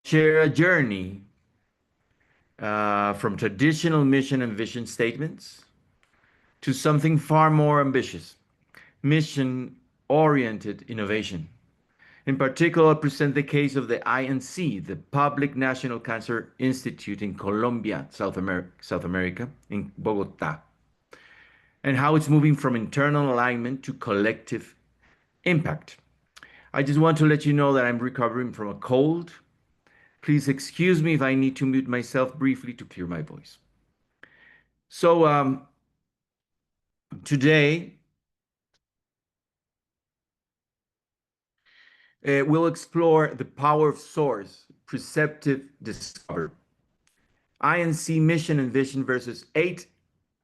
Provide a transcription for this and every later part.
share a journey from traditional mission and vision statements to something far more ambitious, mission-oriented innovation. In particular, I'll present the case of the INC, the Public National Cancer Institute in Colombia, South America, in Bogota, and how it's moving from internal alignment to collective impact. I just want to let you know that I'm recovering from a cold. Please excuse me if I need to mute myself briefly to clear my voice. So today, we'll explore the power of source, perceptive discovery. INC mission and vision versus 8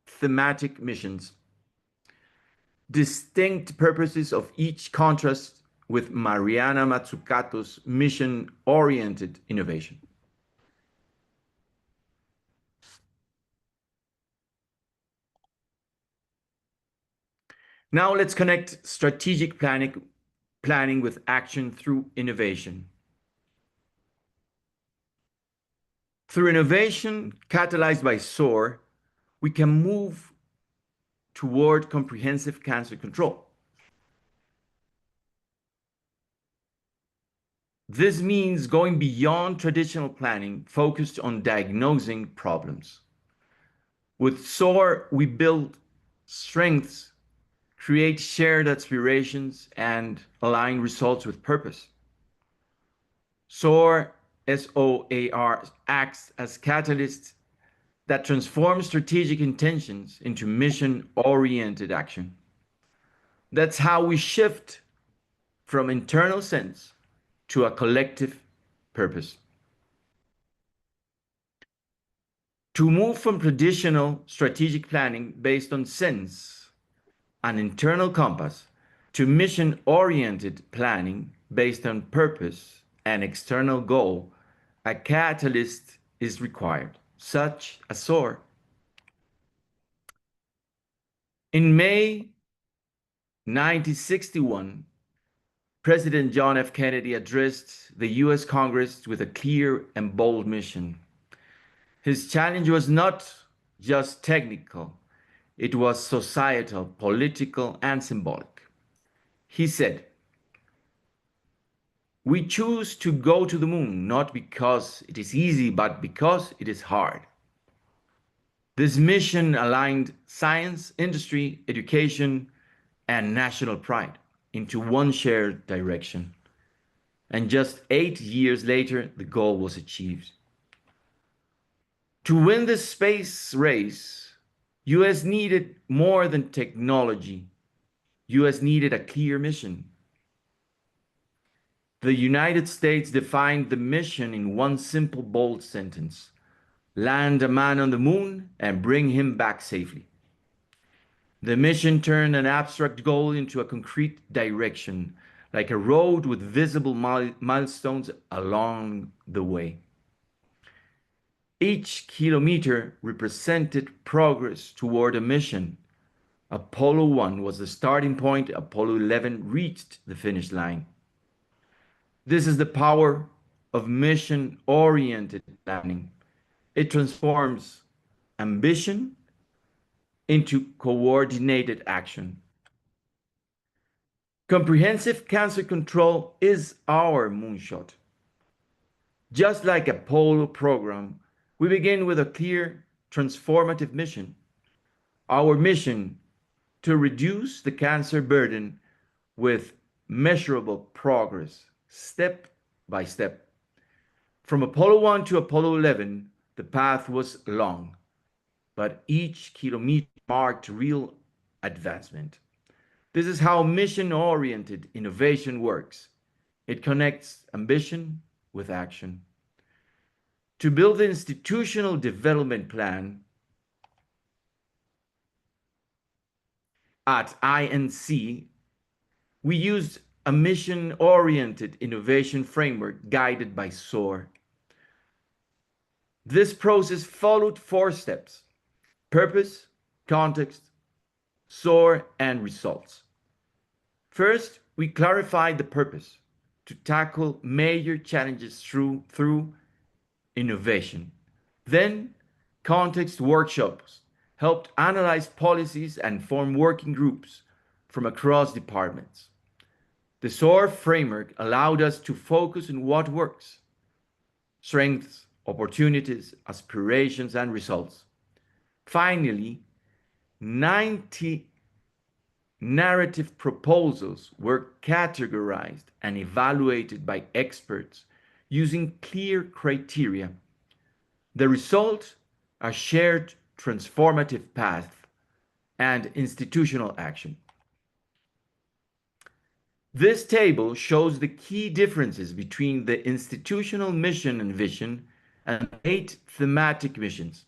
thematic missions. Distinct purposes of each contrast with Mariana Mazzucato's mission-oriented innovation. Now let's connect strategic planning with action through innovation. Through innovation catalyzed by SOAR, we can move toward comprehensive cancer control. This means going beyond traditional planning focused on diagnosing problems. With SOAR, we build strengths, create shared aspirations, and align results with purpose. SOAR, S-O-A-R, acts as catalysts that transform strategic intentions into mission-oriented action. That's how we shift from internal sense to a collective purpose. To move from traditional strategic planning based on sense, an internal compass, to mission-oriented planning based on purpose and external goal, a catalyst is required, such as SOAR. In May 1961, President John F. Kennedy addressed the U.S. Congress with a clear and bold mission. His challenge was not just technical, it was societal, political, and symbolic. He said, "We choose to go to the moon not because it is easy, but because it is hard." This mission aligned science, industry, education, and national pride into one shared direction. And just 8 years later, the goal was achieved. To win this space race, US needed more than technology. US needed a clear mission. The United States defined the mission in one simple, bold sentence: land a man on the moon and bring him back safely. The mission turned an abstract goal into a concrete direction, like a road with visible milestones along the way. Each kilometer represented progress toward a mission. Apollo 1 was the starting point. Apollo 11 reached the finish line. This is the power of mission-oriented planning. It transforms ambition into coordinated action. Comprehensive cancer control is our moonshot. Just like Apollo program, we begin with a clear, transformative mission. Our mission to reduce the cancer burden with measurable progress, step by step. From Apollo 1 to Apollo 11, the path was long, but each kilometer marked real advancement. This is how mission-oriented innovation works. It connects ambition with action. To build the institutional development plan at INC, we used a mission-oriented innovation framework guided by SOAR. This process followed 4 steps: purpose, context, SOAR, and results. First, we clarified the purpose. to tackle major challenges through innovation. Then, context workshops helped analyze policies and form working groups from across departments. The SOAR framework allowed us to focus on what works: strengths, opportunities, aspirations, and results. Finally, 90 narrative proposals were categorized and evaluated by experts using clear criteria. The result: a shared transformative path and institutional action. This table shows the key differences between the institutional mission and vision and 8 thematic missions.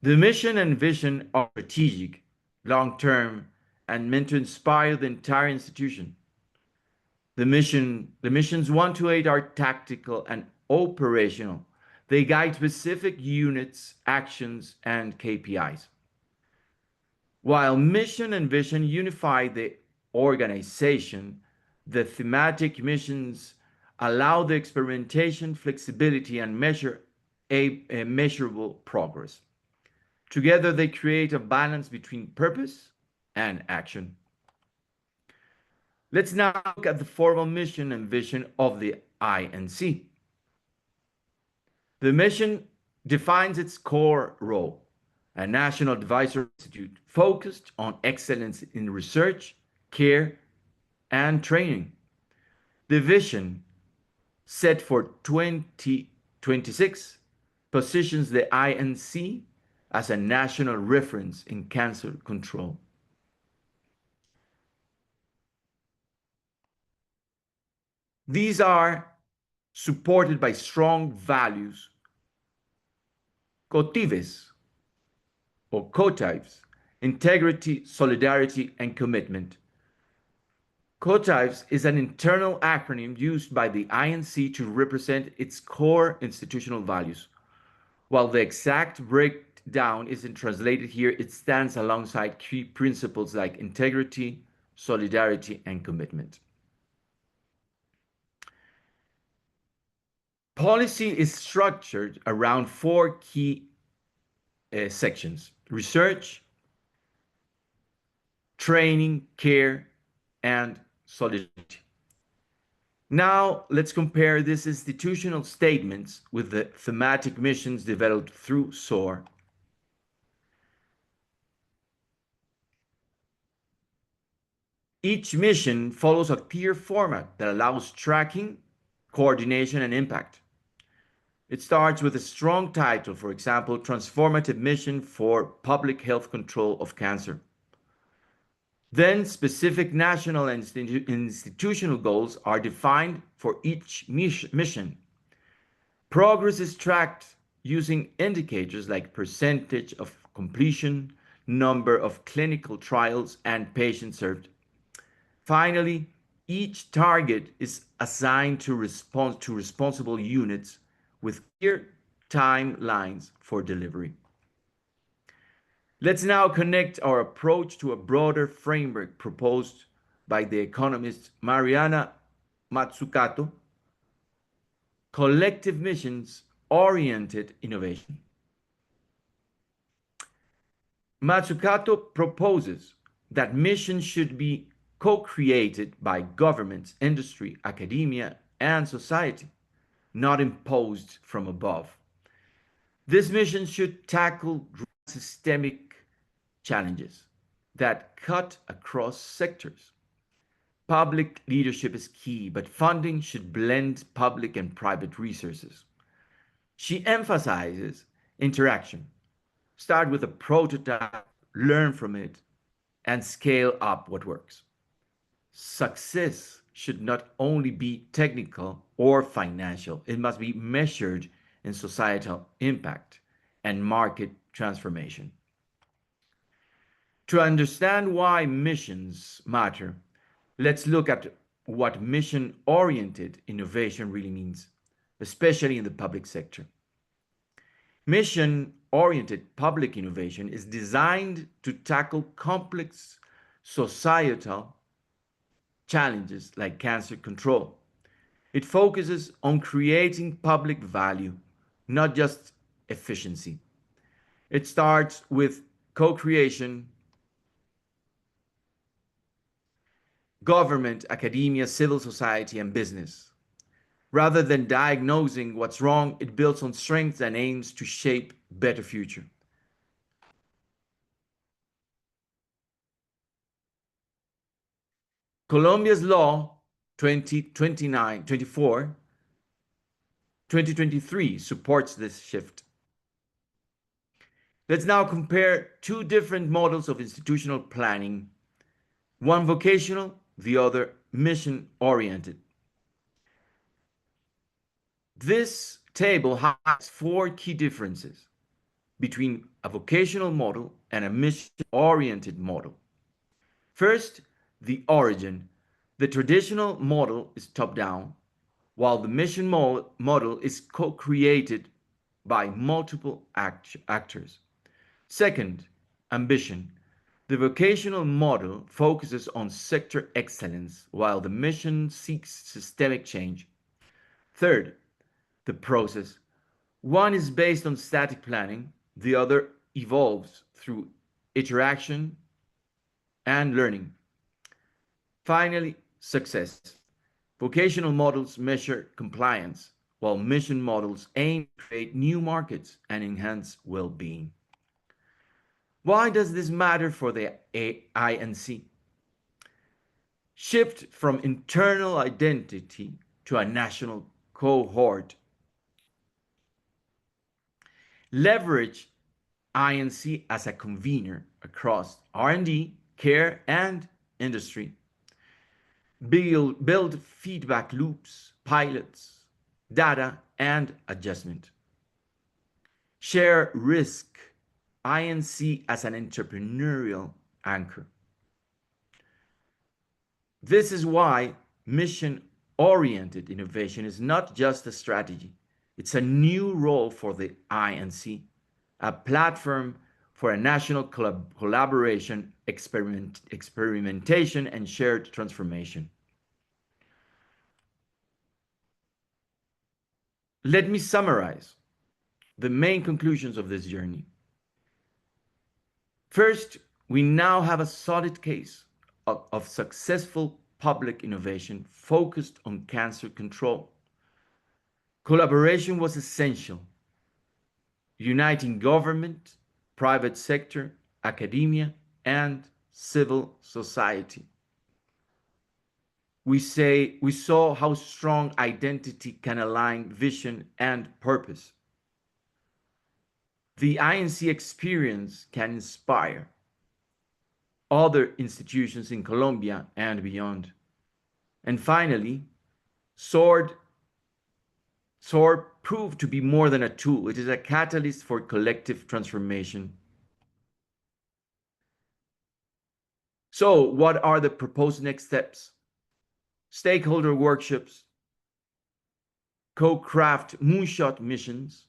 The mission and vision are strategic, long-term, and meant to inspire the entire institution. The missions 1 to 8 are tactical and operational. They guide specific units, actions, and KPIs. While mission and vision unify the organization, the thematic missions allow the experimentation, flexibility, and a measurable progress. Together, they create a balance between purpose and action. Let's now look at the formal mission and vision of the INC. The mission defines its core role: a national advisory institute focused on excellence in research, care, and training. The vision, set for 2026, positions the INC as a national reference in cancer control. These are supported by strong values, COTIVES, or COTIVES: integrity, solidarity, and commitment. COTIVES is an internal acronym used by the INC to represent its core institutional values. While the exact breakdown isn't translated here, it stands alongside key principles like integrity, solidarity, and commitment. Policy is structured around 4 key sections: research, training, care, and solidarity. Now, let's compare these institutional statements with the thematic missions developed through SOAR. Each mission follows a clear format that allows tracking, coordination, and impact. It starts with a strong title, for example, Transformative Mission for Public Health Control of Cancer. Then specific national and institutional goals are defined for each mission. Progress is tracked using indicators like percentage of completion, number of clinical trials, and patients served. Finally, each target is assigned to responsible units with clear timelines for delivery. Let's now connect our approach to a broader framework proposed by the economist Mariana Mazzucato: collective missions-oriented innovation. Mazzucato proposes that missions should be co-created by governments, industry, academia, and society, not imposed from above. This mission should tackle systemic challenges that cut across sectors. Public leadership is key, but funding should blend public and private resources. She emphasizes interaction. Start with a prototype, learn from it, and scale up what works. Success should not only be technical or financial, it must be measured in societal impact and market transformation. To understand why missions matter, let's look at what mission-oriented innovation really means, especially in the public sector. Mission-oriented public innovation is designed to tackle complex societal challenges like cancer control. It focuses on creating public value, not just efficiency. It starts with co creation, government, academia, civil society, and business. Rather than diagnosing what's wrong, it builds on strengths and aims to shape better future. Colombia's law 2029, 24, 2023 supports this shift. Let's now compare two different models of institutional planning, one vocational, the other mission oriented. This table highlights four key differences between a vocational model and a mission oriented model. First, the origin. The traditional model is top down, while the mission model is co created by multiple actors. Second, ambition. The vocational model focuses on sector excellence, while the mission seeks systemic change. Third, the process. One is based on static planning, the other evolves through interaction and learning. Finally, success. Vocational models measure compliance, while mission models aim to create new markets and enhance well being. Why does this matter for the INC? Shift from internal identity to a national cohort. Leverage INC as a convener across R&D, care, and industry. Build feedback loops, pilots, data, and adjustment. Share risk, INC as an entrepreneurial anchor. This is why mission-oriented innovation is not just a strategy. It's a new role for the INC, a platform for a national collaboration, experimentation, and shared transformation. Let me summarize the main conclusions of this journey. First, we now have a solid case of successful public innovation focused on cancer control. Collaboration was essential, uniting government, private sector, academia, and civil society. We saw how strong identity can align vision and purpose. The INC experience can inspire other institutions in Colombia and beyond. And finally, SWORD proved to be more than a tool. It is a catalyst for collective transformation. So, what are the proposed next steps? Stakeholder workshops, co-craft moonshot missions,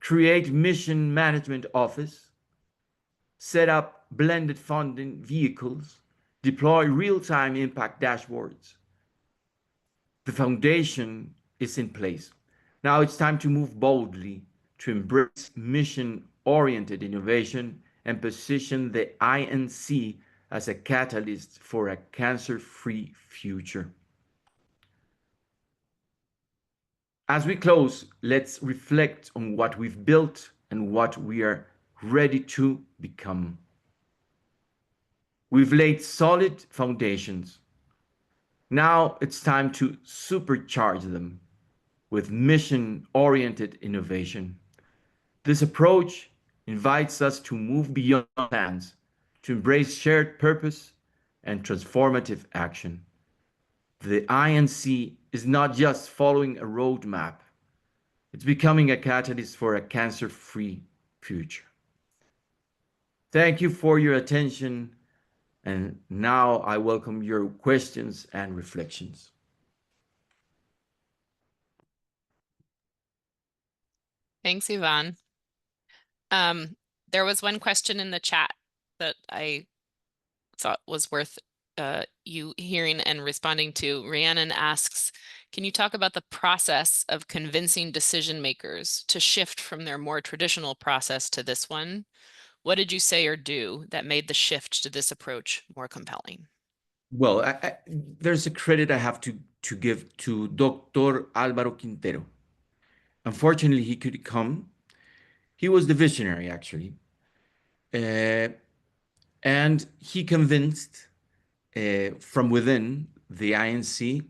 create mission management office, set up blended funding vehicles, deploy real-time impact dashboards. The foundation is in place. Now it's time to move boldly to embrace mission-oriented innovation and position the INC as a catalyst for a cancer-free future. As we close, let's reflect on what we've built and what we are ready to become. We've laid solid foundations. Now it's time to supercharge them with mission-oriented innovation. This approach invites us to move beyond plans, to embrace shared purpose and transformative action. The INC is not just following a roadmap, it's becoming a catalyst for a cancer-free future. Thank you for your attention, and now I welcome your questions and reflections. Thanks, Ivan. There was one question in the chat that I thought was worth you hearing and responding to. Rhiannon asks, can you talk about the process of convincing decision makers to shift from their more traditional process to this one? What did you say or do that made the shift to this approach more compelling? Well, there's a credit I have to give to Dr. Álvaro Quintero. Unfortunately, he could come. He was the visionary, actually. Uh, and he convinced from within the INC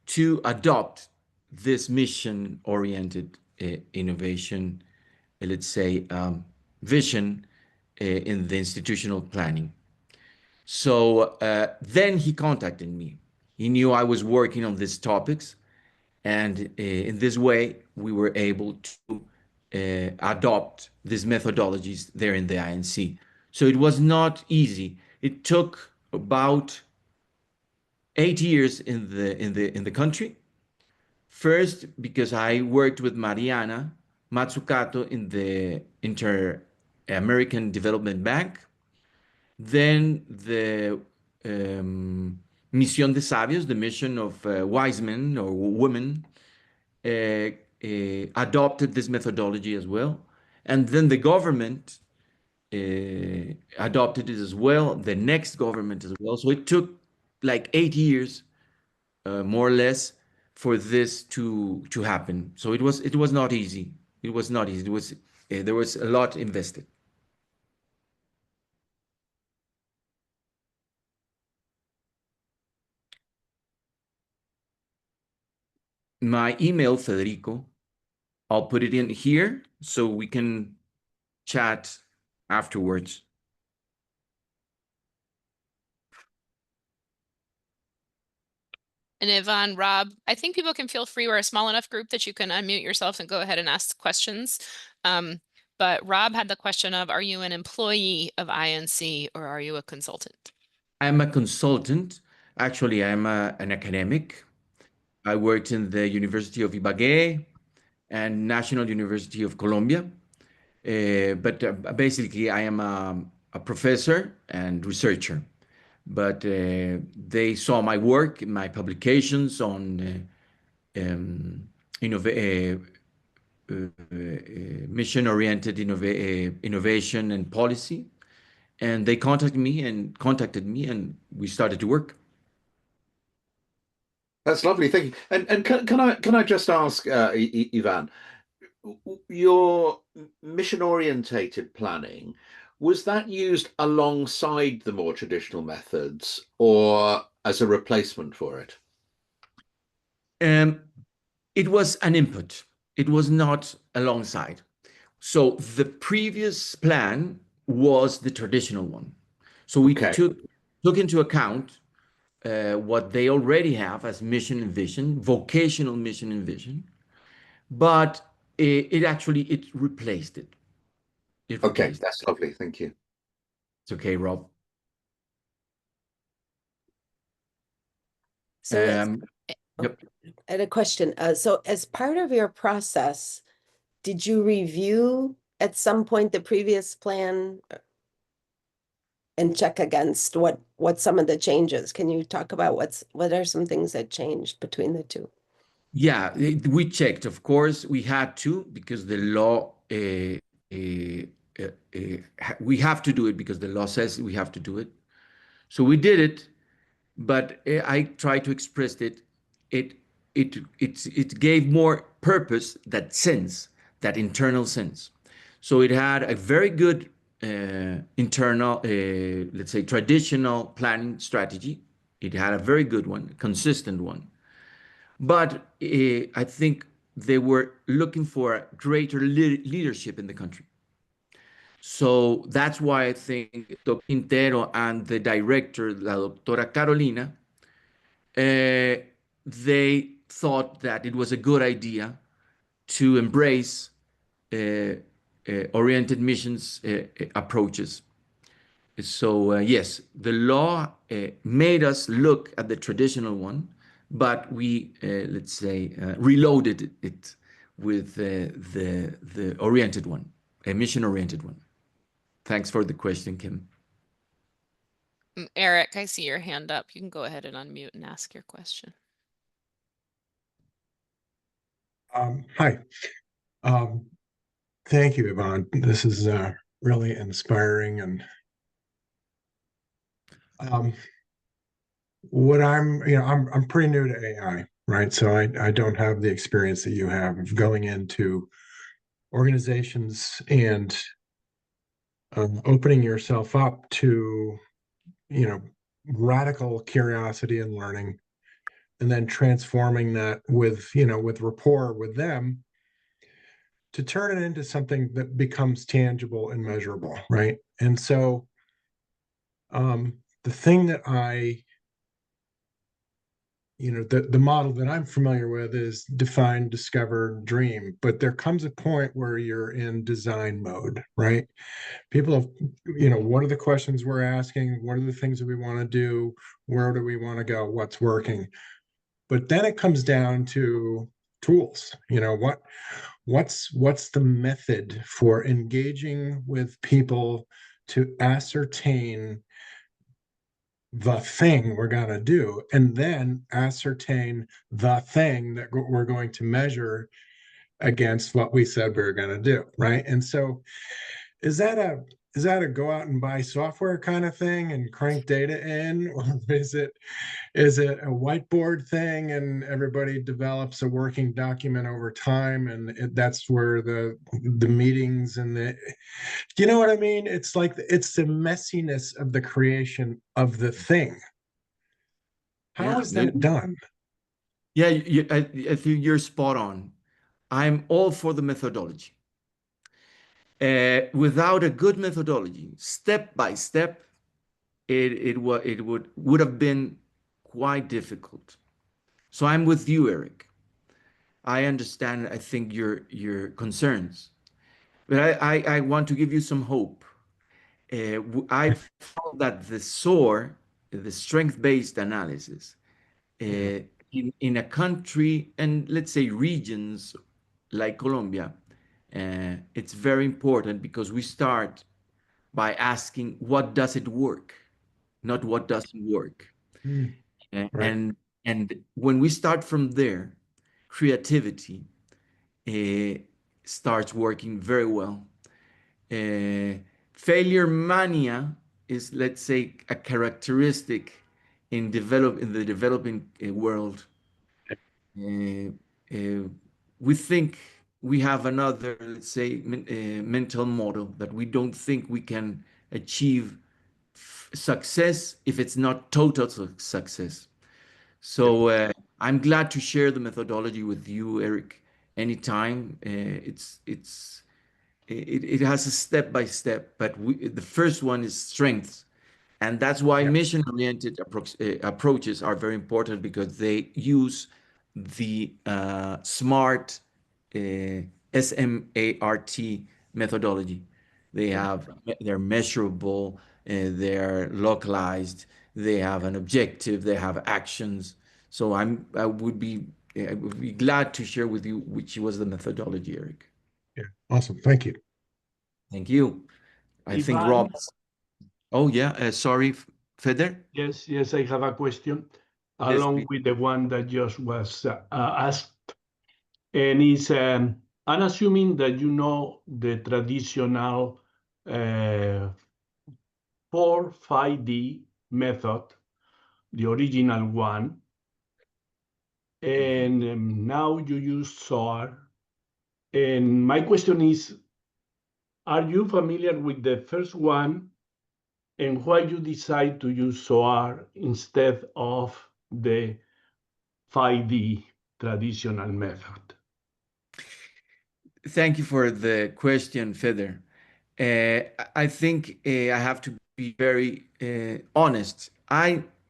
to adopt this mission-oriented innovation, let's say, vision in the institutional planning. So then he contacted me. He knew I was working on these topics, and in this way, we were able to adopt these methodologies there in the INC. So it was not easy. It took about 8 years in the country. First, because I worked with Mariana Matsukato in the Inter-American Development Bank, then the Misión de Sabios, the mission of wise men or women, adopted this methodology as well. And then the government adopted it as well, the next government as well. So it took like 8 years, more or less, for this to happen. So it was not easy. It was not easy. It was there was a lot invested. My email, Federico, I'll put it in here so we can chat afterwards. And Yvonne, Rob, I think people can feel free. We're a small enough group that you can unmute yourself and go ahead and ask questions. But Rob had the question of, are you an employee of INC or are you a consultant? I'm a consultant. Actually, an academic. I worked in the University of Ibagué and National University of Colombia. But basically, I am a professor and researcher. But they saw my work, my publications on innova- mission-oriented innovation and policy, and they contacted me, and we started to work. That's lovely. Thank you. And can I just ask, Ivan, your mission orientated planning, was that used alongside the more traditional methods or as a replacement for it? Um, it was an input. It was not alongside. So the previous plan was the traditional one. So we Okay. took into account what they already have as mission and vision, vocational mission and vision, but it actually it replaced it. It Okay, replaced it. that's lovely. Thank you. It's okay, Rob. So Yep. I had a question. So as part of your process, did you review at some point the previous plan and check against what some of the changes? Can you talk about what are some things that changed between the two? Yeah, we checked. Of course, we had to because the law. We have to do it because the law says we have to do it. So we did it, but I try to express it. It gave more purpose, that sense, that internal sense. So it had a very good internal, let's say, traditional planning strategy. It had a very good one, consistent one. But I think they were looking for greater leadership in the country. So that's why I think Dr. Quintero and the director, La Doctora Carolina, they thought that it was a good idea to embrace oriented missions approaches. So yes, the law made us look at the traditional one, but we, let's say, reloaded it with the oriented one, a mission-oriented one. Thanks for the question, Kim. Eric, I see your hand up. You can go ahead and unmute and ask your question. Hi. Thank you, Yvonne. This is really inspiring. And what I'm pretty new to AI, right? So I don't have the experience that you have of going into organizations and opening yourself up to, radical curiosity and learning, and then transforming that with rapport with them to turn it into something that becomes tangible and measurable, right? And so the thing that the model that I'm familiar with is define, discover, dream. But there comes a point where you're in design mode, right? People have, what are the questions we're asking? What are the things that we want to do? Where do we want to go? What's working? But then it comes down to tools. What's the method for engaging with people to ascertain the thing we're going to do, and then ascertain the thing that we're going to measure against what we said we were going to do, right? And so is that a go out and buy software kind of thing and crank data in, or is it a whiteboard thing and everybody develops a working document over time, and that's where the meetings and you know what I mean? It's like it's the messiness of the creation of the thing. How is that done? Yeah, I think you're spot on. I'm all for the methodology. Without a good methodology, step by step, it would have been quite difficult. So I'm with you, Eric. I understand, I think your concerns, but I want to give you some hope. I found that the SOAR, the strength-based analysis, in a country and let's say regions like Colombia, it's very important because we start by asking what does it work, not what doesn't work. Mm, right. And when we start from there, creativity uh, starts working very well. Failure mania is, let's say, a characteristic in the developing world. Uh, uh, we think we have another, let's say, mental model that we don't think we can achieve success if it's not total success. So I'm glad to share the methodology with you, Eric, anytime. It has a step by step, but the first one is strengths. And that's why Yeah. mission-oriented approaches are very important because they use the SMART, SMART methodology. They're measurable, they're localized, they have an objective, they have actions. So I would be glad to share with you which was the methodology, Eric. Yeah. Awesome. Thank you. Thank you. I think Ivan, Rob. Oh yeah, sorry, Feder. yes, I have a question Yes, along please. with the one that just was asked. And it's, I'm assuming that you know the traditional 4-5D method, the original one. And now you use SOAR. And my question is, are you familiar with the first one, and why you decide to use SOAR instead of the 5D traditional method? Thank you for the question, Feder. I think I have to be very honest.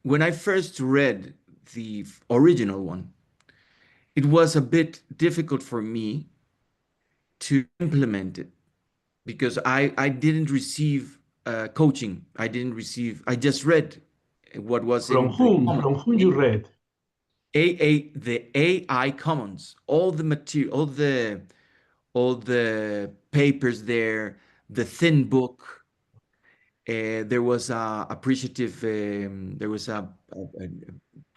When I first read the original one, it was a bit difficult for me to implement it because I didn't receive coaching. I just read what was From in the whom? common, From whom you read? the AI Commons, all the material, all the papers there, the thin book. There was a appreciative. There was a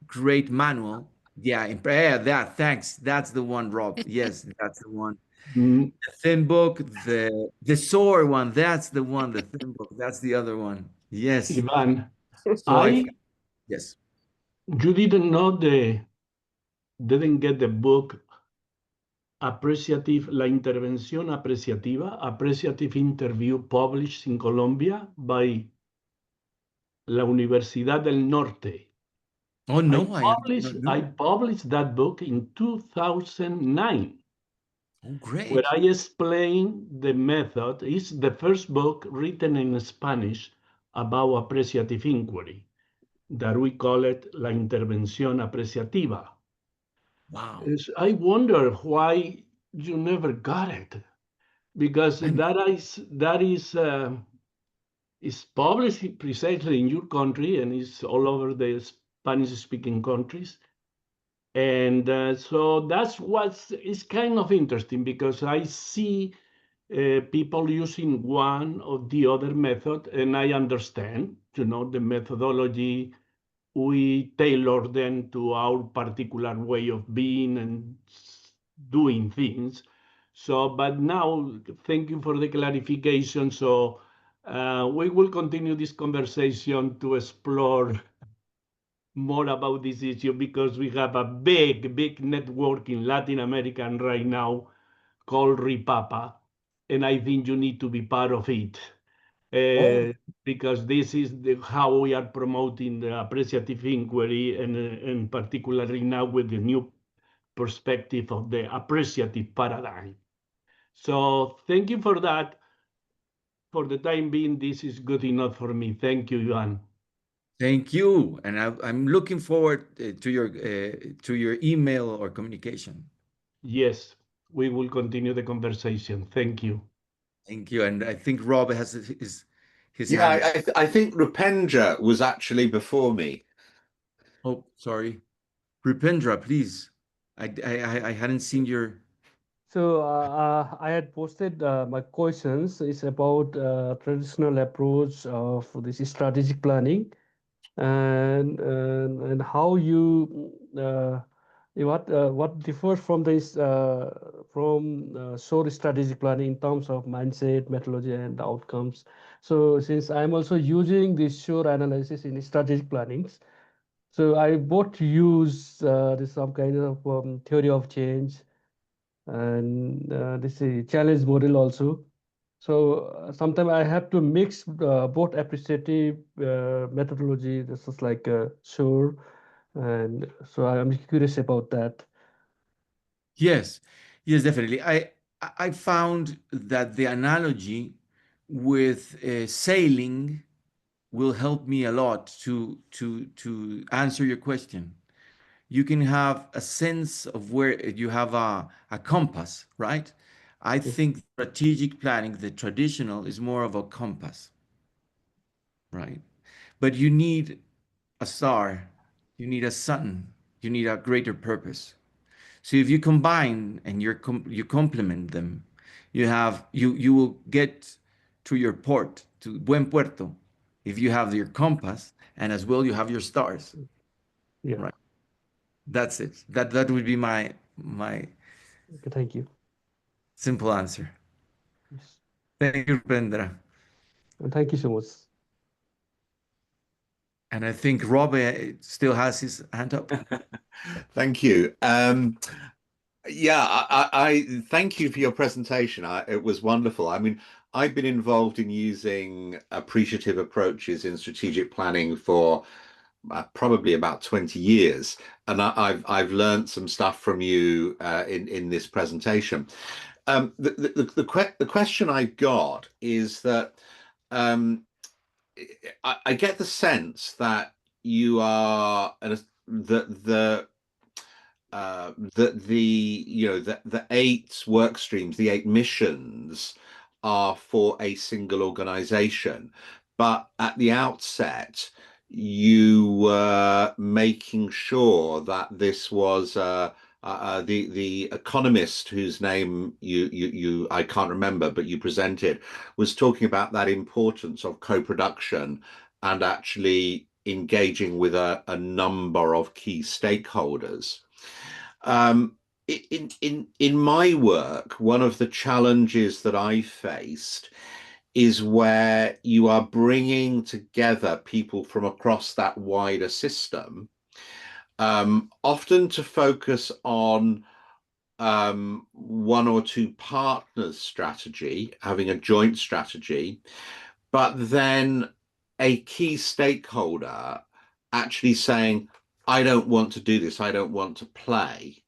great manual. Yeah, yeah, that. Thanks. That's the one, Rob. Yes, that's the one. Mm, The thin book, the sore one. That's the one. The thin book. That's the other one. Yes. Ivan, So yes. you didn't get the book Appreciative, La Intervención Apreciativa, Appreciative Interview, published in Colombia by la Universidad del Norte. Oh no, I did not I know. published that book in 2009, Oh, where great. I explain the method. It's the first book written in Spanish about appreciative inquiry, that we call it La Intervención Apreciativa. Wow. I wonder why you never got it, because is published precisely in your country and is all over the Spanish-speaking countries. And so that's what's is kind of interesting, because I see people using one or the other method, and I understand, the methodology, we tailor them to our particular way of being and doing things. So, but now, thank you for the clarification. So, we will continue this conversation to explore more about this issue, because we have a big network in Latin America right now called RIPAPA, and I think you need to be part of it. Oh, Because this is how we are promoting the appreciative inquiry, and particularly now with the new perspective of the appreciative paradigm. So thank you for that. For the time being, this is good enough for me. Thank you, Ivan. thank you. And I'm looking forward to your email or communication. Yes, we will continue the conversation. Thank you. Thank you. And I think Rob has his Yeah, hand. I think Rupendra was actually before me. Oh, sorry. Rupendra, please. I hadn't seen your. So I had posted my questions. It's about traditional approach of this strategic planning, and how what differs from this SOAR strategic planning in terms of mindset, methodology, and outcomes. So since I'm also using this SOAR analysis in strategic plannings, so I both use this some kind of theory of change, and this is challenge model also. So sometimes I have to mix both appreciative methodology. This is like sure, and so I'm curious about that. Yes, yes, definitely. I found that the analogy with sailing will help me a lot to answer your question. You can have a sense of where you have a compass, right? I Mm. think strategic planning, the traditional, is more of a compass, right? But you need a star, you need a sun, you need a greater purpose. So if you combine and you complement them, you will get to your port, to buen puerto, if you have your compass and as well you have your stars, Yeah. right? That's it. That would be my Okay, thank you. simple answer. Yes. Thank you, Pendra. And thank you so much. And I think Rob still has his hand up. Thank you. Yeah, I thank you for your presentation. It was wonderful. I mean, I've been involved in using appreciative approaches in strategic planning for probably about 20 years, and I've learned some stuff from you in this presentation. The question I got is that I get the sense that you are the 8 work streams, the 8 missions are for a single organization, but at the outset you were making sure that this was a the economist whose name you I can't remember, but you presented, was talking about that importance of co-production and actually engaging with a number of key stakeholders. In my work, one of the challenges that I faced is where you are bringing together people from across that wider system, often to focus on one or two partners' strategy, having a joint strategy, but then a key stakeholder actually saying, I don't want to do this, I don't want to play.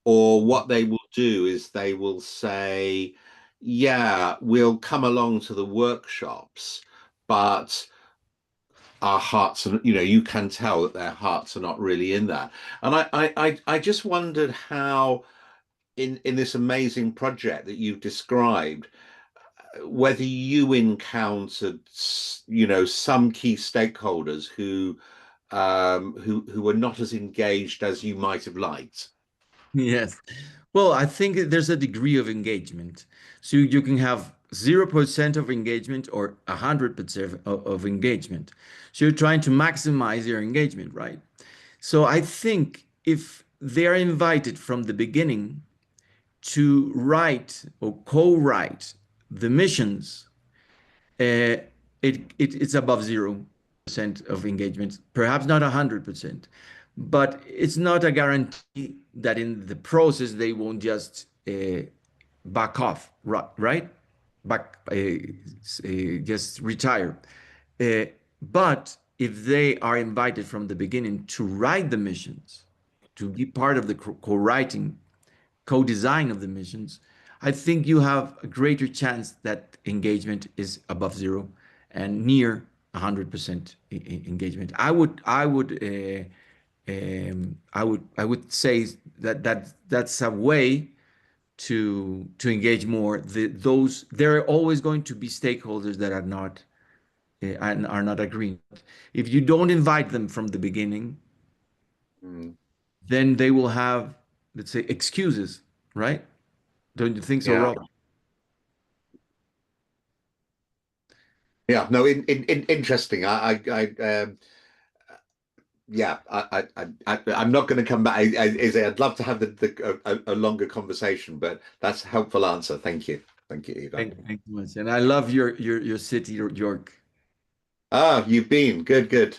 Or what they will do is they will say, yeah, we'll come along to the workshops, but our hearts are, you can tell that their hearts are not really in that. And I just wondered how in this amazing project that you've described, whether you encountered, some key stakeholders who were not as engaged as you might have liked. Yes. Well, I think there's a degree of engagement. So you can have 0% of engagement or 100% of engagement. So you're trying to maximize your engagement, right? So I think if they are invited from the beginning to write or co-write the missions, it's above 0% of engagement, perhaps not 100%, but it's not a guarantee that in the process they won't just back off, right? Back, just retire. But if they are invited from the beginning to write the missions, to be part of the co-writing, co-design of the missions, I think you have a greater chance that engagement is above zero and near 100% engagement. I would say that's a way to engage more. There are always going to be stakeholders that are not agreeing. If you don't invite them from the beginning, Mm. then they will have, let's say, excuses, right? Don't you think so, Yeah. Rob? Yeah, no, interesting. Yeah, I'm not going to come back. I'd love to have a longer conversation, but that's a helpful answer. Thank you, Ivan. Thank you much. And I love your city, York. Ah, you've been good, good.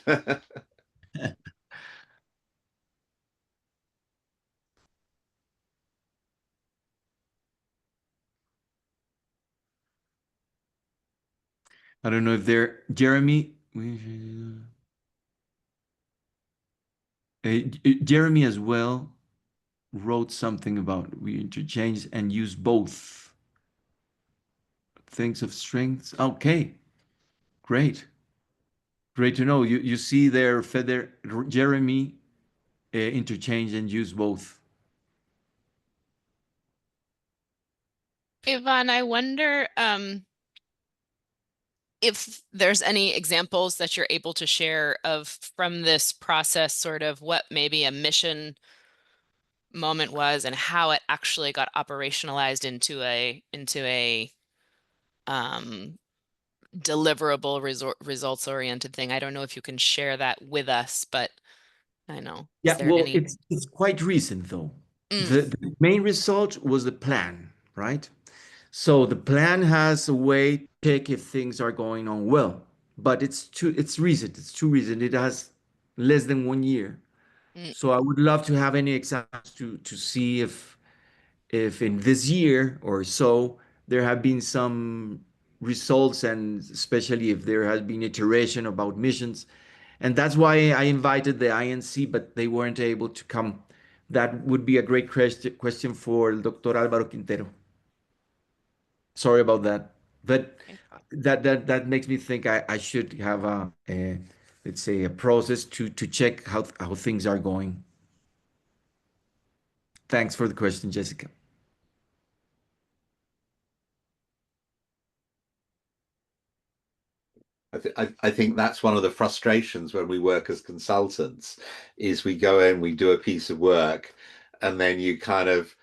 I don't know if they're Jeremy. Jeremy as well wrote something about we interchange and use both things of strengths. Okay, great. Great to know. You see there, Feder, Jeremy interchange and use both. Ivan, I wonder if there's any examples that you're able to share of from this process, sort of what maybe a mission moment was and how it actually got operationalized into a deliverable results oriented thing. I don't know if you can share that with us, but I know. Is Yeah, there well, any? it's quite recent though. Mm, The main result was the plan, right? So the plan has a way to check if things are going on well, but it's recent. It's too recent. It has less than 1 year. mm, So I would love to have any examples to see if in this year or so there have been some results, and especially if there has been iteration about missions. And that's why I invited the INC, but they weren't able to come. That would be a great question for Dr. Álvaro Quintero. Sorry about that, but okay. that makes me think I should have a let's say a process to check how things are going. Thanks for the question, Jessica. I think that's one of the frustrations when we work as consultants, is we go in, we do a piece of work, and then you kind of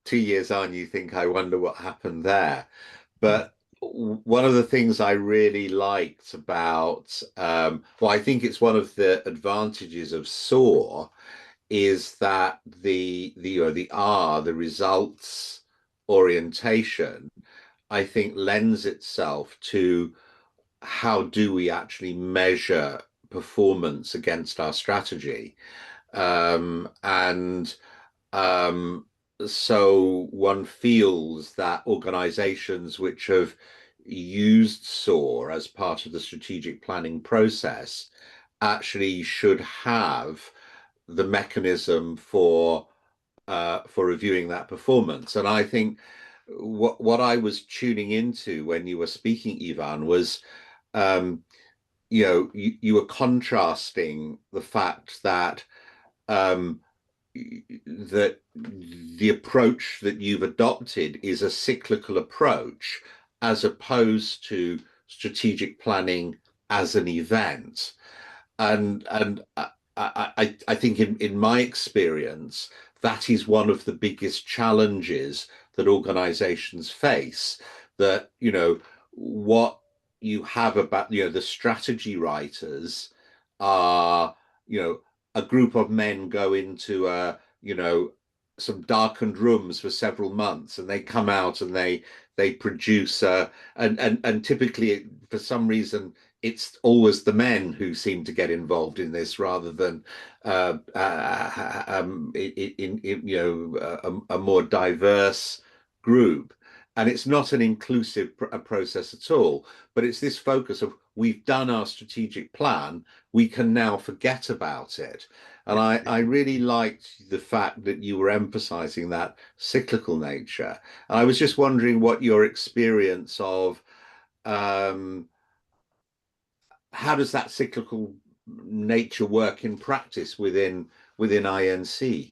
2 years on, you think, I wonder what happened there. But one of the things I really liked about, well, I think it's one of the advantages of SOAR is that the results orientation, I think, lends itself to how do we actually measure performance against our strategy. And so one feels that organizations which have used SOAR as part of the strategic planning process actually should have the mechanism for reviewing that performance. And I think what I was tuning into when you were speaking, Ivan, was you were contrasting the fact that that the approach that you've adopted is a cyclical approach as opposed to strategic planning as an event. And I think in my experience, that is one of the biggest challenges that organizations face. That, what you have about, the strategy writers are, a group of men go into some darkened rooms for several months, and they come out and they produce and typically for some reason it's always the men who seem to get involved in this rather than a more diverse group. And it's not an inclusive process at all, but it's this focus of we've done our strategic plan, we can now forget about it. And I really liked the fact that you were emphasizing that cyclical nature. And I was just wondering what your experience of how does that cyclical nature work in practice within INC?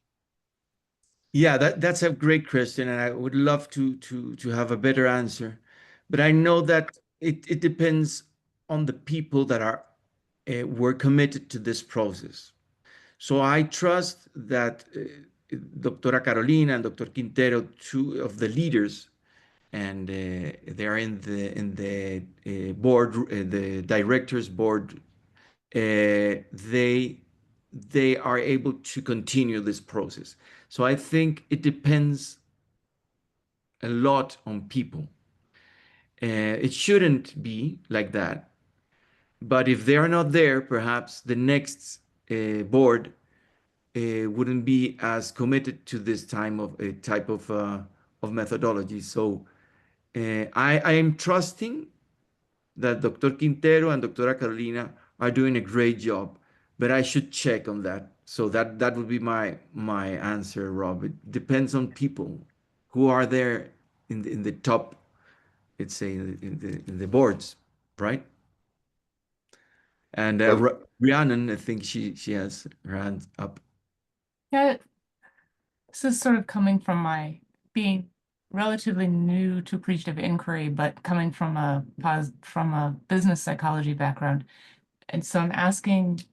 Yeah, that's a great question, and I would love to have a better answer. But I know that it depends on the people that are were committed to this process. So I trust that Doctora Carolina and Dr. Quintero, two of the leaders, and they are in the board, the directors board. They are able to continue this process. So I think it depends a lot on people. It shouldn't be like that. But if they are not there, perhaps the next board wouldn't be as committed to this type of methodology. So I am trusting that Dr. Quintero and Doctora Carolina are doing a great job, but I should check on that. So that would be my answer, Rob. It depends on people who are there in the top, let's say in the boards, right? And Well, Rhiannon, I think she has her hand up. Yeah, this is sort of coming from my being relatively new to appreciative inquiry, but coming from a business psychology background. And so I'm asking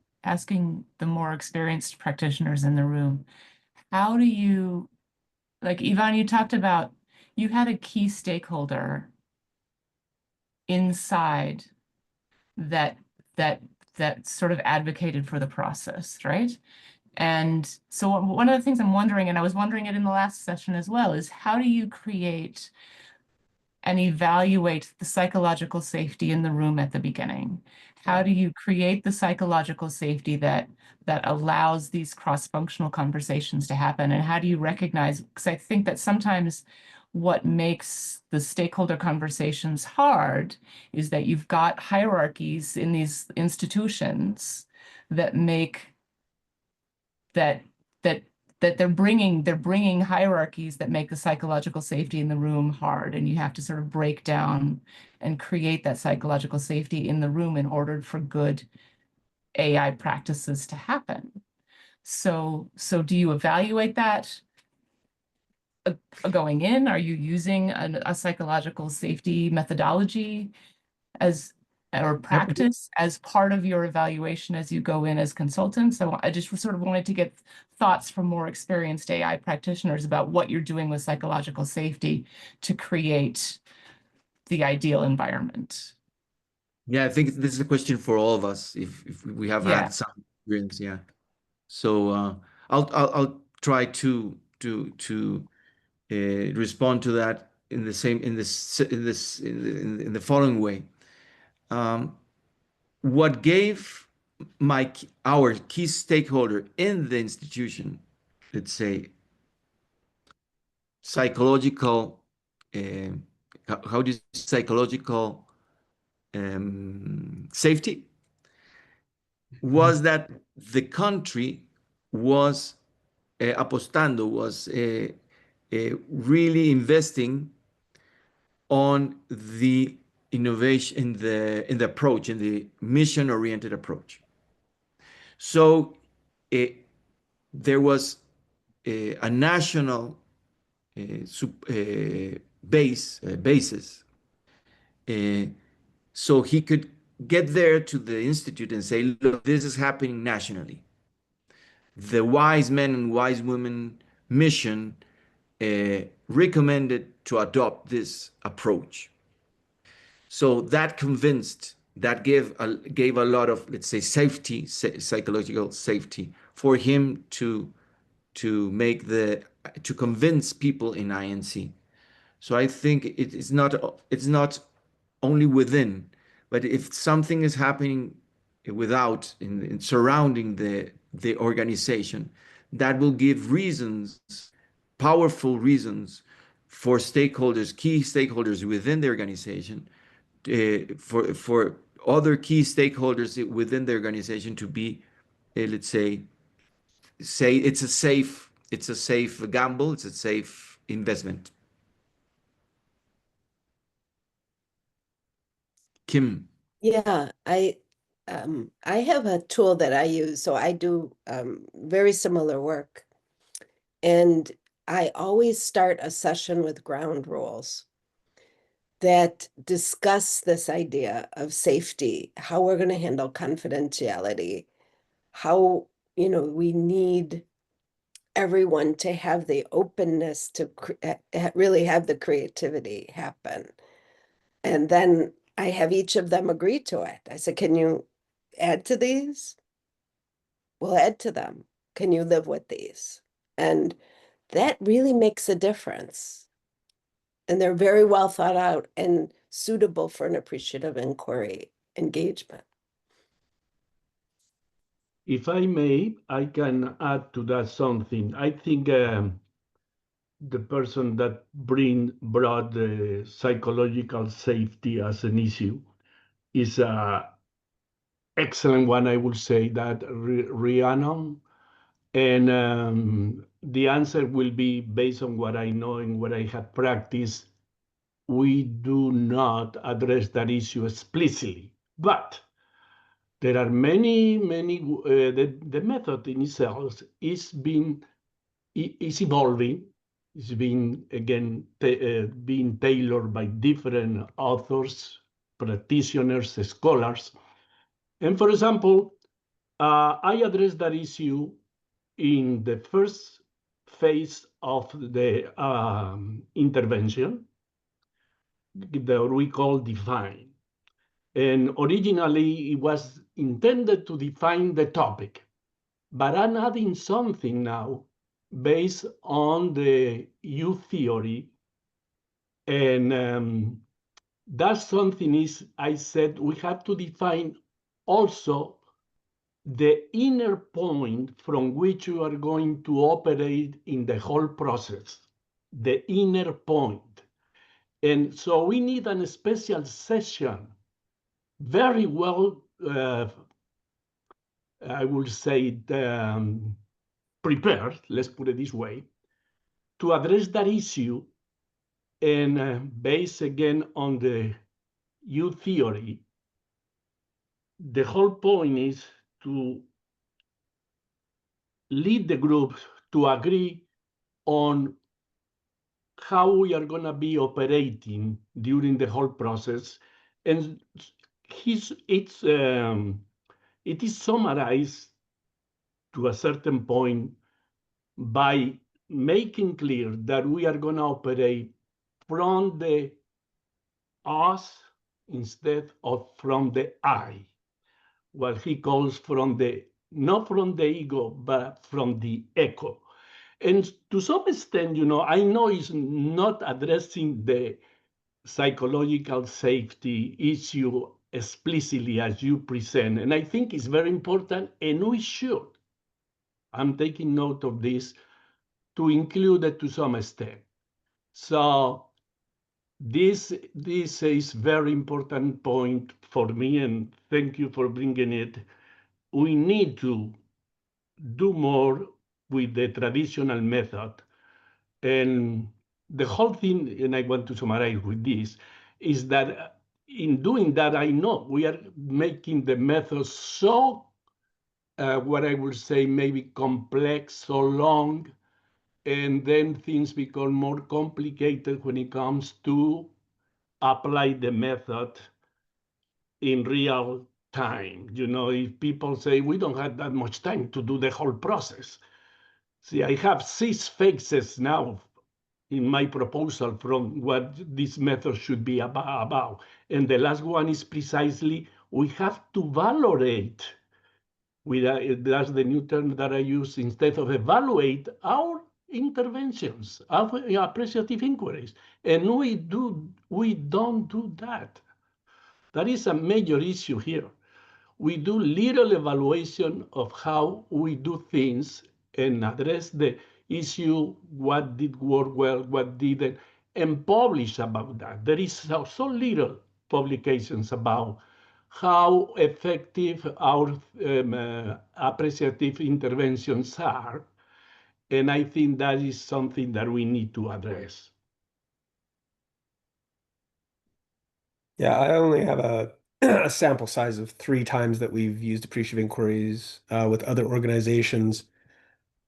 the more experienced practitioners in the room, how do you, like Ivan, you talked about, you had a key stakeholder inside that sort of advocated for the process, right? And so one of the things I'm wondering, and I was wondering it in the last session as well, is how do you create and evaluate the psychological safety in the room at the beginning? How do you create the psychological safety that allows these cross-functional conversations to happen? And how do you recognize, because I think that sometimes what makes the stakeholder conversations hard is that you've got hierarchies in these institutions that make that they're bringing hierarchies that make the psychological safety in the room hard, and you have to sort of break down and create that psychological safety in the room in order for good AI practices to happen. So do you evaluate that going in? Are you using a psychological safety methodology? or practice as part of your evaluation as you go in as consultants? So I just sort of wanted to get thoughts from more experienced AI practitioners about what you're doing with psychological safety to create the ideal environment. Yeah, I think this is a question for all of us if we have Yeah. had some experience. Yeah. So I'll try to respond to that in the same in the following way. What gave our key stakeholder in the institution, let's say, psychological, how do you psychological safety, was that the country was apostando, was really investing on the innovation in the approach, in the mission-oriented approach. So there was a national basis, so he could get there to the institute and say, look, this is happening nationally. The wise men and wise women mission recommended to adopt this approach. So that gave a lot of, let's say, safety, psychological safety for him to convince people in INC. So I think it's not only within, but if something is happening without in surrounding the organization, that will give reasons, powerful reasons for stakeholders, key stakeholders within the organization, for other key stakeholders within the organization to be, let's say it's a safe gamble, it's a safe investment. Kim. Yeah, I have a tool that I use, so I do very similar work. And I always start a session with ground rules that discuss this idea of safety, how we're going to handle confidentiality, how, we need everyone to have the openness to really have the creativity happen. And then I have each of them agree to it. I said, can you add to these? We'll add to them. Can you live with these? And that really makes a difference. And they're very well thought out and suitable for an appreciative inquiry engagement. If I may, I can add to that something. I think the person that brought the psychological safety as an issue is a excellent one. I would say that Rhiannon, and the answer will be based on what I know and what I have practiced. We do not address that issue explicitly, but there are many. The method in itself is evolving. It's being again being tailored by different authors, practitioners, scholars. And for example, I addressed that issue in the first phase of the intervention that we call define. And originally it was intended to define the topic, but I'm adding something now based on the youth theory. And that something is, I said, we have to define also the inner point from which you are going to operate in the whole process, the inner point. And so we need a special session, very well, I would say, prepared, let's put it this way, to address that issue and based again on the youth theory. The whole point is to lead the group to agree on how we are going to be operating during the whole process. And it is summarized to a certain point by making clear that we are going to operate from the us instead of from the I, what he calls from the, not from the ego, but from the echo. And to some extent, I know it's not addressing the psychological safety issue explicitly as you present. And I think it's very important, and we should. I'm taking note of this to include it to some extent. So this is very important point for me, and thank you for bringing it. We need to do more with the traditional method. And the whole thing, and I want to summarize with this, is that in doing that, I know we are making the method so, what I would say, maybe complex, so long, and then things become more complicated when it comes to apply the method in real time. If people say, we don't have that much time to do the whole process. See, I have 6 phases now in my proposal from what this method should be about. And the last one is precisely, we have to validate, that's the new term that I use, instead of evaluate our interventions, our appreciative inquiries. And we don't do that. That is a major issue here. We do little evaluation of how we do things and address the issue, what did work well, what didn't, and publish about that. There is so little publications about how effective our appreciative interventions are. And I think that is something that we need to address. Yeah, I only have a sample size of 3 times that we've used appreciative inquiries with other organizations.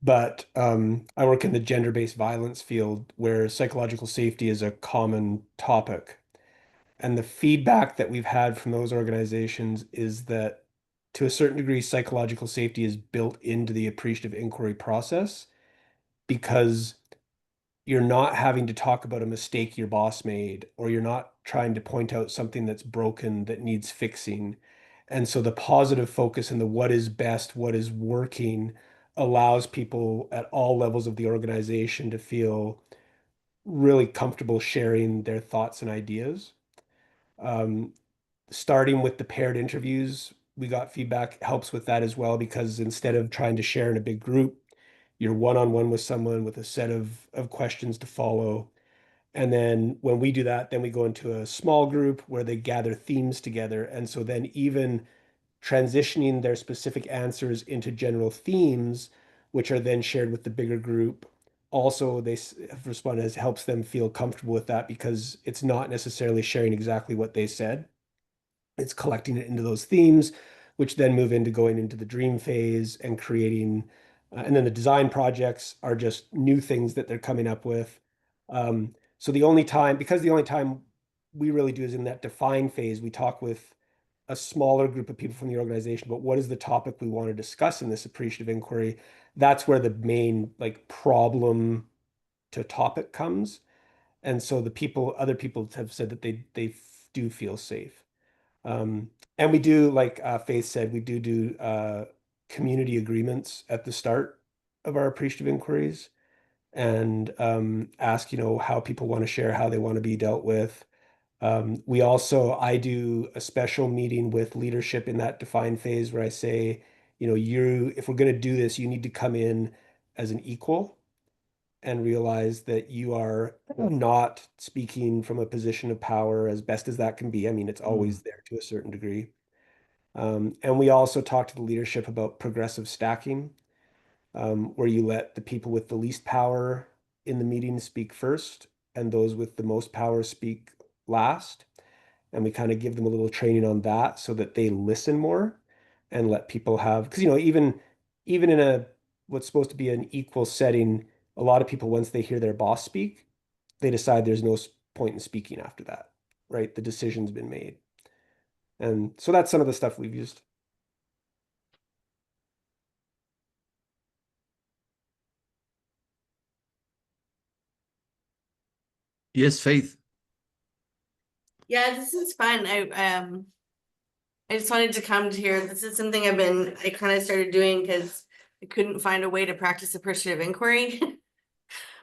But I work in the gender-based violence field where psychological safety is a common topic. And the feedback that we've had from those organizations is that to a certain degree, psychological safety is built into the appreciative inquiry process because you're not having to talk about a mistake your boss made, or you're not trying to point out something that's broken that needs fixing. And so the positive focus and the what is best, what is working, allows people at all levels of the organization to feel really comfortable sharing their thoughts and ideas. Starting with the paired interviews, we got feedback helps with that as well, because instead of trying to share in a big group, you're one-on-one with someone with a set of questions to follow. And then when we do that, then we go into a small group where they gather themes together. And so then even transitioning their specific answers into general themes, which are then shared with the bigger group. Also, they have responded as helps them feel comfortable with that because it's not necessarily sharing exactly what they said. It's collecting it into those themes, which then move into going into the dream phase and creating, and then the design projects are just new things that they're coming up with. So the only time we really do is in that define phase, we talk with a smaller group of people from the organization, but what is the topic we want to discuss in this appreciative inquiry? That's where the main problem to topic comes. And so other people have said that they do feel safe. And we do, like Faith said, we do community agreements at the start of our appreciative inquiries and ask, how people want to share, how they want to be dealt with. I do a special meeting with leadership in that defined phase where I say, if we're going to do this, you need to come in as an equal and realize that you are not speaking from a position of power as best as that can be. I mean, it's always there to a certain degree. And we also talk to the leadership about progressive stacking, where you let the people with the least power in the meeting speak first, and those with the most power speak last. And we kind of give them a little training on that so that they listen more and let people have, because even in what's supposed to be an equal setting, a lot of people, once they hear their boss speak, they decide there's no point in speaking after that, right? The decision's been made. And so that's some of the stuff we've used. Yes, Faith. Yeah, this is fun. I just wanted to come to here. This is something I kind of started doing because I couldn't find a way to practice appreciative inquiry.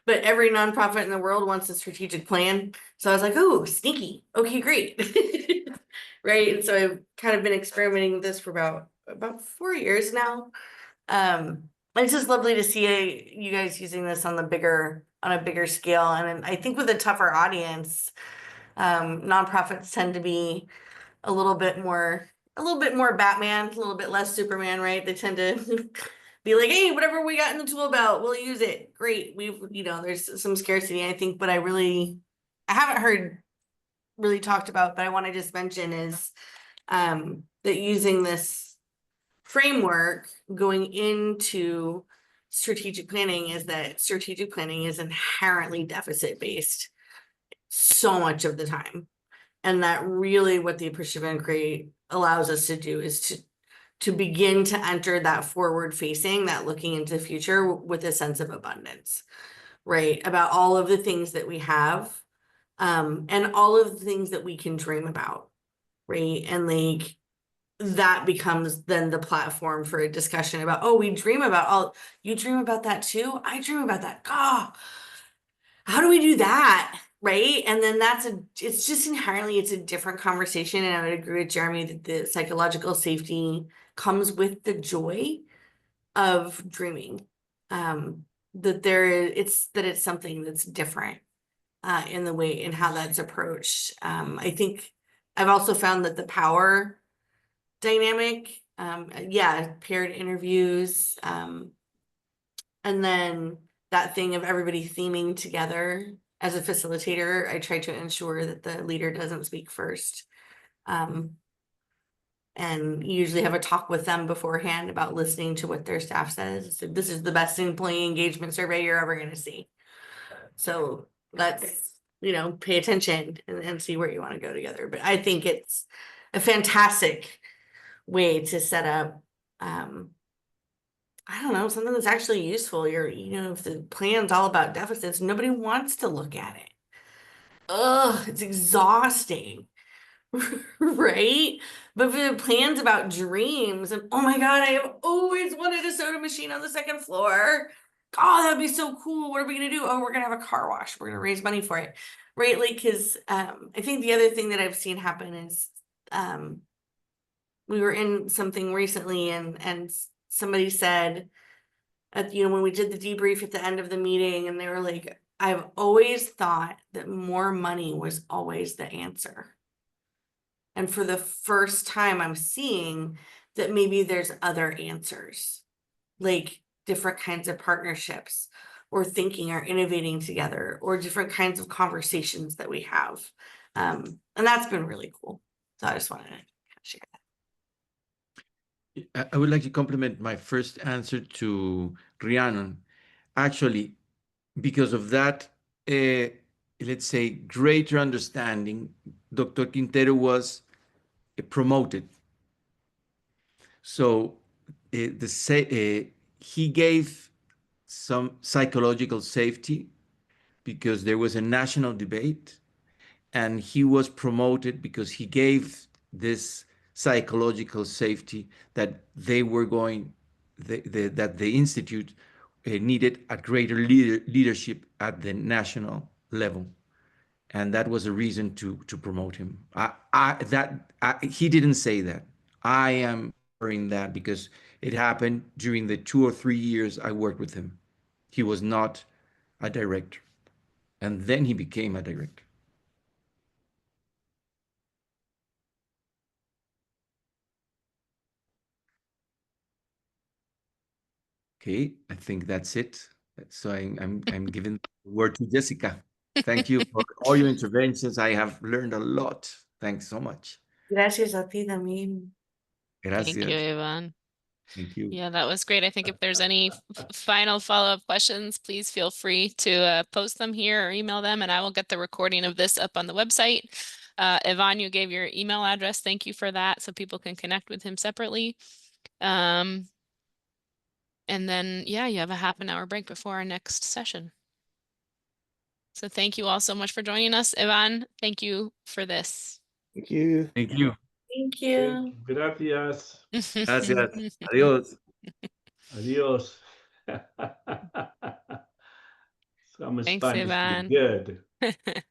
But every nonprofit in the world wants a strategic plan. So I was like, oh, sneaky. Okay, great. Right. And so I've kind of been experimenting with this for about 4 years now. It's just lovely to see you guys using this on a bigger scale. And I think with a tougher audience, nonprofits tend to be a little bit more Batman, a little bit less Superman, right? They tend to be like, hey, whatever we got in the tool belt, we'll use it. Great. There's some scarcity, I think, but I haven't heard really talked about, but I want to just mention is that using this framework going into strategic planning is inherently deficit based so much of the time. And that really what the appreciative inquiry allows us to do is to begin to enter that forward facing, that looking into the future with a sense of abundance, right? About all of the things that we have, and all of the things that we can dream about, right? And like that becomes then the platform for a discussion about, oh, you dream about that too? I dream about that. God, how do we do that? Right. And then it's just inherently, it's a different conversation. And I would agree with Jeremy that the psychological safety comes with the joy of dreaming. That it's something that's different in the way in how that's approached. I think I've also found that the power dynamic, paired interviews, and then that thing of everybody theming together. As a facilitator, I try to ensure that the leader doesn't speak first. And usually have a talk with them beforehand about listening to what their staff says. So this is the best employee engagement survey you're ever going to see. So let's, pay attention and see where you want to go together. But I think it's a fantastic way to set up, I don't know, something that's actually useful. If the plan's all about deficits, nobody wants to look at it. Ugh, it's exhausting. Right? But if the plan's about dreams and oh my God, I have always wanted a soda machine on the second floor. Oh, that'd be so cool. What are we gonna do? Oh, we're gonna have a car wash. We're gonna raise money for it. Right? Like, because I think the other thing that I've seen happen is we were in something recently and somebody said when we did the debrief at the end of the meeting, and they were like, I've always thought that more money was always the answer. And for the first time, I'm seeing that maybe there's other answers, like different kinds of partnerships or thinking or innovating together or different kinds of conversations that we have. And that's been really cool. So I just wanted to share that. I would like to complement my first answer to Rhiannon. Actually, because of that, let's say, greater understanding, Dr. Quintero was promoted. So he gave some psychological safety because there was a national debate, and he was promoted because he gave this psychological safety that they were going, that the institute needed a greater leadership at the national level. And that was a reason to promote him. He didn't say that. I am hearing that because it happened during the 2 or 3 years I worked with him. He was not a director, and then he became a director. Okay, I think that's it. So I'm giving the word to Jessica. Thank you for all your interventions. I have learned a lot. Thanks so much. Gracias a ti también. Gracias. Thank you, Ivan. Thank you. Yeah, that was great. I think if there's any final follow-up questions, please feel free to post them here or email them, and I will get the recording of this up on the website. Ivan, you gave your email address. Thank you for that, so people can connect with him separately. And then, yeah, you have a half an hour break before our next session. So thank you all so much for joining us. Ivan, thank you for this. Thank you. Thank you. Thank you. Gracias. Gracias. Adiós. Adios. Some Thanks, Spanish Ivan. pretty good.